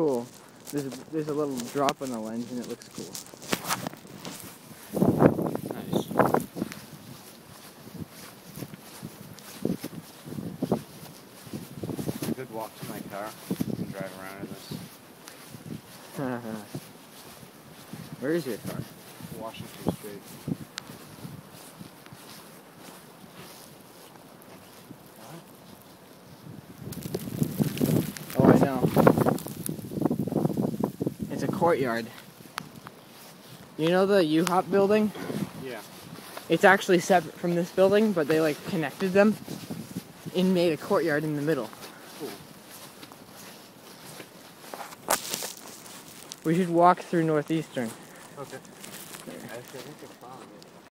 cool. There's a little drop on the lens and it looks cool. Nice. A good walk to my car and drive around in this. Where is your car? Washington Street. Oh, I know. It's a courtyard. You know the U-Hop building? Yeah. It's actually separate from this building, but they like connected them and made a courtyard in the middle. Cool. We should walk through Northeastern. Okay. I think I found it.